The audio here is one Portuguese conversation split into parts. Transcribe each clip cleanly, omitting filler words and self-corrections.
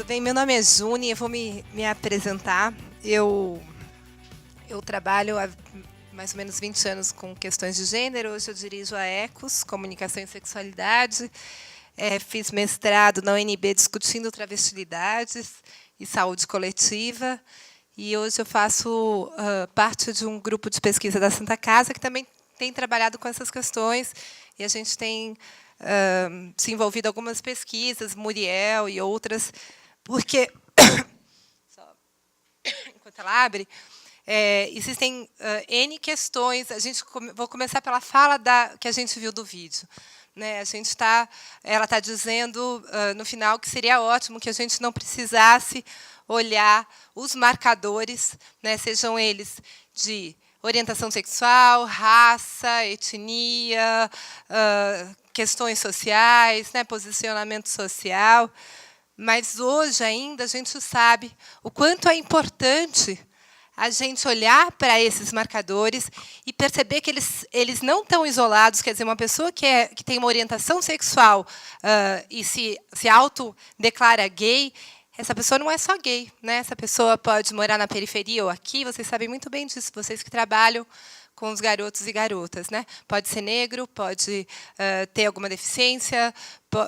bem? Meu nome é Juni, eu vou me apresentar. Eu trabalho há mais ou menos 20 anos com questões de gênero. Hoje eu dirijo a Ecos, Comunicação e Sexualidade. Fiz mestrado na UNB discutindo travestilidades e saúde coletiva. E hoje eu faço parte de um grupo de pesquisa da Santa Casa que também tem trabalhado com essas questões. E a gente tem se envolvido em algumas pesquisas, Muriel e outras, porque, só, enquanto ela abre, existem N questões. Vou começar pela fala que a gente viu do vídeo. Né? Ela está dizendo, no final, que seria ótimo que a gente não precisasse olhar os marcadores, né, sejam eles de orientação sexual, raça, etnia, questões sociais, né, posicionamento social. Mas hoje ainda a gente sabe o quanto é importante a gente olhar para esses marcadores e perceber que eles não estão isolados. Quer dizer, uma pessoa que tem uma orientação sexual e se autodeclara gay, essa pessoa não é só gay, né? Essa pessoa pode morar na periferia ou aqui, vocês sabem muito bem disso, vocês que trabalham com os garotos e garotas, né? Pode ser negro, pode ter alguma deficiência,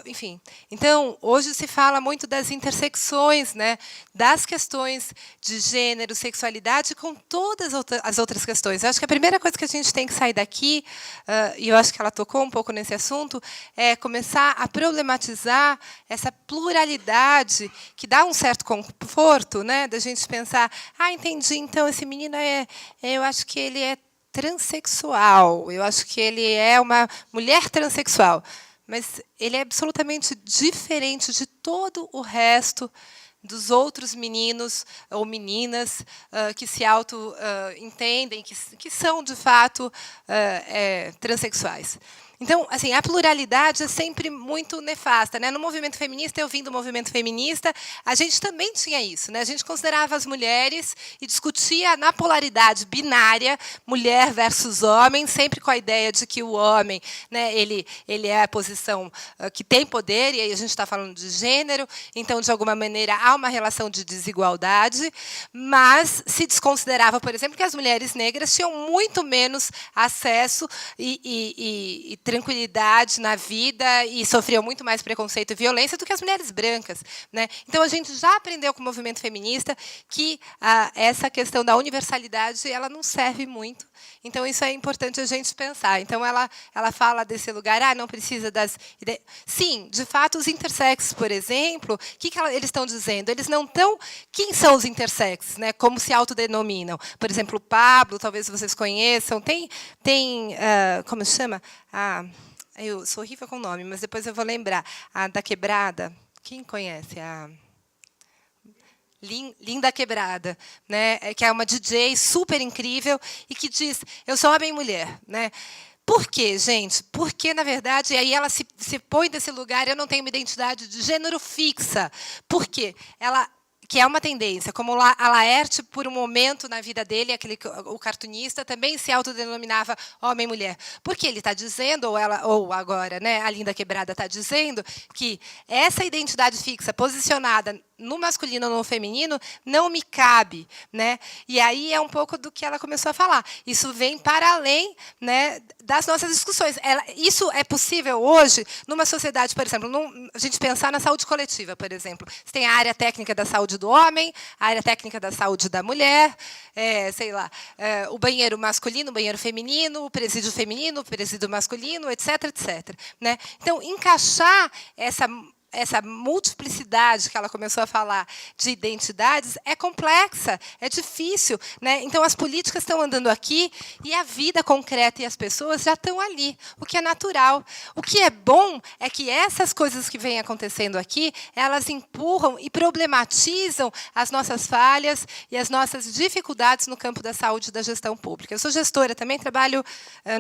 enfim. Então, hoje se fala muito das intersecções, né? Das questões de gênero, sexualidade, com todas as outras questões. Eu acho que a primeira coisa que a gente tem que sair daqui, e eu acho que ela tocou um pouco nesse assunto, é começar a problematizar essa pluralidade que dá um certo conforto, né? Da gente pensar, entendi, então esse menino eu acho que ele é transexual, eu acho que ele é uma mulher transexual, mas ele é absolutamente diferente de todo o resto dos outros meninos ou meninas que se auto-entendem, que são, de fato, transexuais. Então, assim, a pluralidade é sempre muito nefasta, né? No movimento feminista, eu vim do movimento feminista, a gente também tinha isso, né? A gente considerava as mulheres e discutia na polaridade binária, mulher versus homem, sempre com a ideia de que o homem, né, ele é a posição que tem poder, e aí a gente está falando de gênero, então, de alguma maneira, há uma relação de desigualdade, mas se desconsiderava, por exemplo, que as mulheres negras tinham muito menos acesso e tranquilidade na vida e sofriam muito mais preconceito e violência do que as mulheres brancas, né? Então, a gente já aprendeu com o movimento feminista que essa questão da universalidade ela não serve muito. Então, isso é importante a gente pensar. Então, ela fala desse lugar, não precisa das ideias. Sim, de fato, os intersexos, por exemplo, o que eles estão dizendo? Eles não estão... Quem são os intersexos? Né? Como se autodenominam? Por exemplo, o Pablo, talvez vocês conheçam. Tem como se chama? Eu sou horrível com o nome, mas depois eu vou lembrar. A da Quebrada. Quem conhece? Linda Quebrada, né? Que é uma DJ super incrível e que diz, eu sou homem e mulher. Né? Por quê, gente? Porque, na verdade, aí ela se põe nesse lugar, eu não tenho uma identidade de gênero fixa. Por quê? Que é uma tendência, como a Laerte, por um momento na vida dele, o cartunista, também se autodenominava homem e mulher. Porque ele está dizendo, ou agora, né, a Linda Quebrada está dizendo, que essa identidade fixa, posicionada no masculino ou no feminino, não me cabe. Né? E aí é um pouco do que ela começou a falar. Isso vem para além, né, das nossas discussões. Isso é possível hoje, numa sociedade, por exemplo, a gente pensar na saúde coletiva, por exemplo. Você tem a área técnica da saúde do homem, a área técnica da saúde da mulher, sei lá, o banheiro masculino, o banheiro feminino, o presídio masculino, etc., etc. Né? Então, encaixar essa multiplicidade que ela começou a falar de identidades é complexa, é difícil. Né? Então, as políticas estão andando aqui e a vida concreta e as pessoas já estão ali, o que é natural. O que é bom é que essas coisas que vêm acontecendo aqui, elas empurram e problematizam as nossas falhas e as nossas dificuldades no campo da saúde e da gestão pública. Eu sou gestora também, trabalho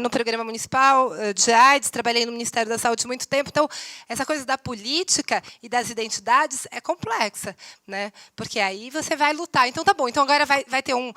no Programa Municipal de AIDS, trabalhei no Ministério da Saúde há muito tempo, então, essa coisa da política política e das identidades é complexa, né? Porque aí você vai lutar. Então, tá bom, então agora vai ter um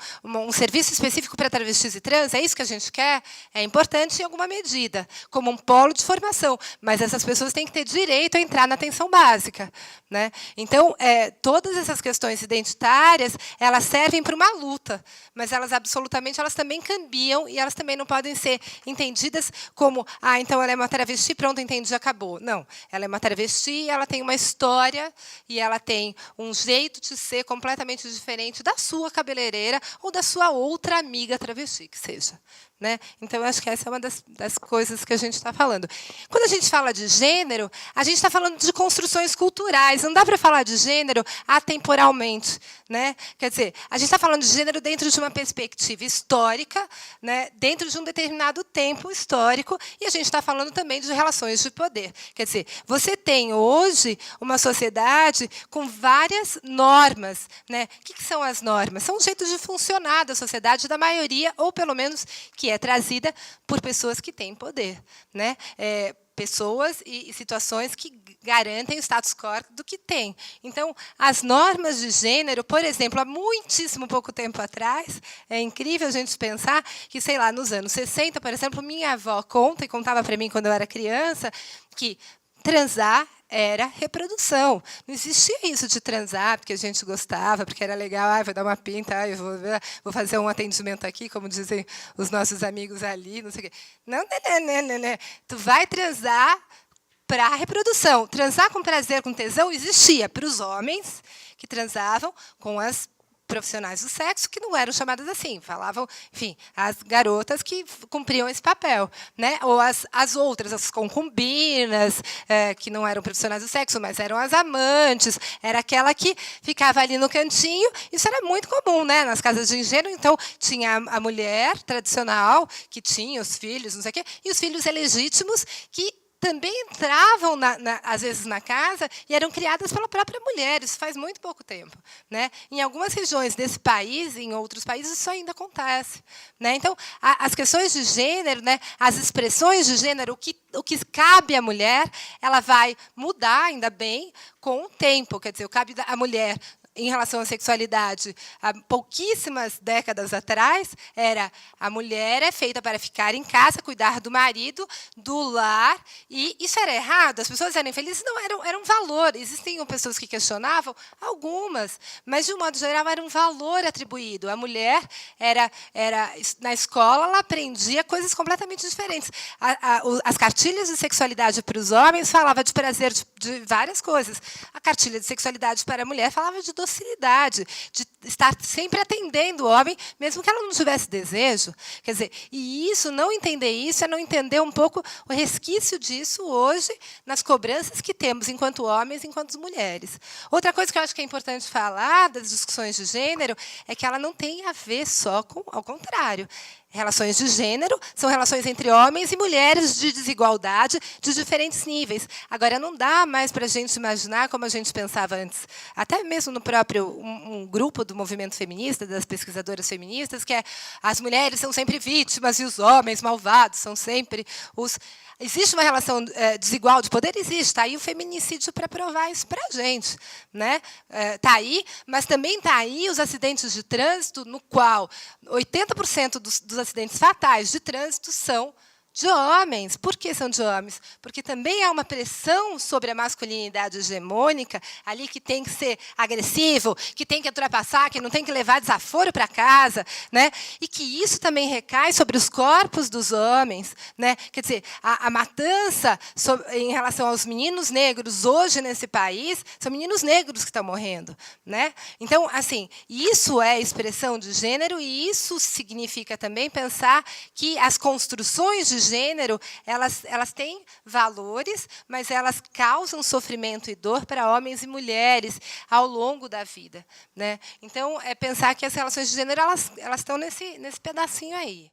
serviço específico para travestis e trans, é isso que a gente quer? É importante em alguma medida, como um polo de formação, mas essas pessoas têm que ter direito a entrar na atenção básica, né? Então, todas essas questões identitárias, elas servem para uma luta, mas elas também cambiam e elas também não podem ser entendidas como, então ela é uma travesti, pronto, entendi, acabou. Não, ela é uma travesti, ela tem uma história e ela tem um jeito de ser completamente diferente da sua cabeleireira ou da sua outra amiga travesti, que seja. Né? Então, eu acho que essa é uma das coisas que a gente está falando. Quando a gente fala de gênero, a gente está falando de construções culturais. Não dá para falar de gênero atemporalmente. Né? Quer dizer, a gente está falando de gênero dentro de uma perspectiva histórica, né? Dentro de um determinado tempo histórico, e a gente está falando também de relações de poder. Quer dizer, você tem hoje uma sociedade com várias normas. Né? O que são as normas? São um jeito de funcionar da sociedade, da maioria, ou pelo menos que é trazida por pessoas que têm poder, né? Pessoas e situações que garantem o status quo do que tem. Então, as normas de gênero, por exemplo, há muitíssimo pouco tempo atrás, é incrível a gente pensar que, sei lá, nos anos 60, por exemplo, minha avó conta, e contava para mim quando eu era criança, que transar era reprodução. Não existia isso de transar porque a gente gostava, porque era legal, vou dar uma pinta, eu vou fazer um atendimento aqui, como dizem os nossos amigos ali, não sei o quê. Não. Tu vai transar para a reprodução. Transar com prazer, com tesão, existia para os homens que transavam com as profissionais do sexo, que não eram chamadas assim, falavam, enfim, as garotas que cumpriam esse papel, né? Ou as outras, as concubinas, que não eram profissionais do sexo, mas eram as amantes, era aquela que ficava ali no cantinho. Isso era muito comum, né? Nas casas de engenho. Então, tinha a mulher tradicional, que tinha os filhos, não sei o quê, e os filhos ilegítimos, que também entravam, às vezes, na casa e eram criadas pela própria mulher. Isso faz muito pouco tempo. Né? Em algumas regiões desse país, em outros países, isso ainda acontece. Né? Então, as questões de gênero, né, as expressões de gênero, o que cabe à mulher, ela vai mudar, ainda bem, com o tempo. Quer dizer, o cabe à mulher em relação à sexualidade, há pouquíssimas décadas atrás, era a mulher é feita para ficar em casa, cuidar do marido, do lar, e isso era errado? As pessoas eram infelizes? Não, era um valor. Existiam pessoas que questionavam, algumas, mas, de um modo geral, era um valor atribuído. A mulher na escola, ela aprendia coisas completamente diferentes. As cartilhas de sexualidade para os homens falavam de prazer de várias coisas. A cartilha de sexualidade para a mulher falava de docilidade, de estar sempre atendendo o homem, mesmo que ela não tivesse desejo. Quer dizer, e não entender isso é não entender um pouco o resquício disso hoje nas cobranças que temos enquanto homens, enquanto mulheres. Outra coisa que eu acho que é importante falar das discussões de gênero é que ela não tem a ver só com, ao contrário. Relações de gênero são relações entre homens e mulheres de desigualdade de diferentes níveis. Agora, não dá mais para a gente imaginar como a gente pensava antes. Até mesmo no próprio um grupo do movimento feminista, das pesquisadoras feministas, que as mulheres são sempre vítimas e os homens malvados são sempre os... Existe uma relação desigual de poder? Existe. Está aí o feminicídio para provar isso para a gente. Né? Está aí, mas também está aí os acidentes de trânsito, no qual 80% dos acidentes fatais de trânsito são de homens. Por que são de homens? Porque também há uma pressão sobre a masculinidade hegemônica, ali que tem que ser agressivo, que tem que ultrapassar, que não tem que levar desaforo para casa, né? E que isso também recai sobre os corpos dos homens. Né? Quer dizer, a matança em relação aos meninos negros hoje nesse país, são meninos negros que estão morrendo. Né? Então, assim, isso é expressão de gênero e isso significa também pensar que as construções de gênero, elas têm valores, mas elas causam sofrimento e dor para homens e mulheres ao longo da vida. Né? Então, é pensar que as relações de gênero elas estão nesse pedacinho aí.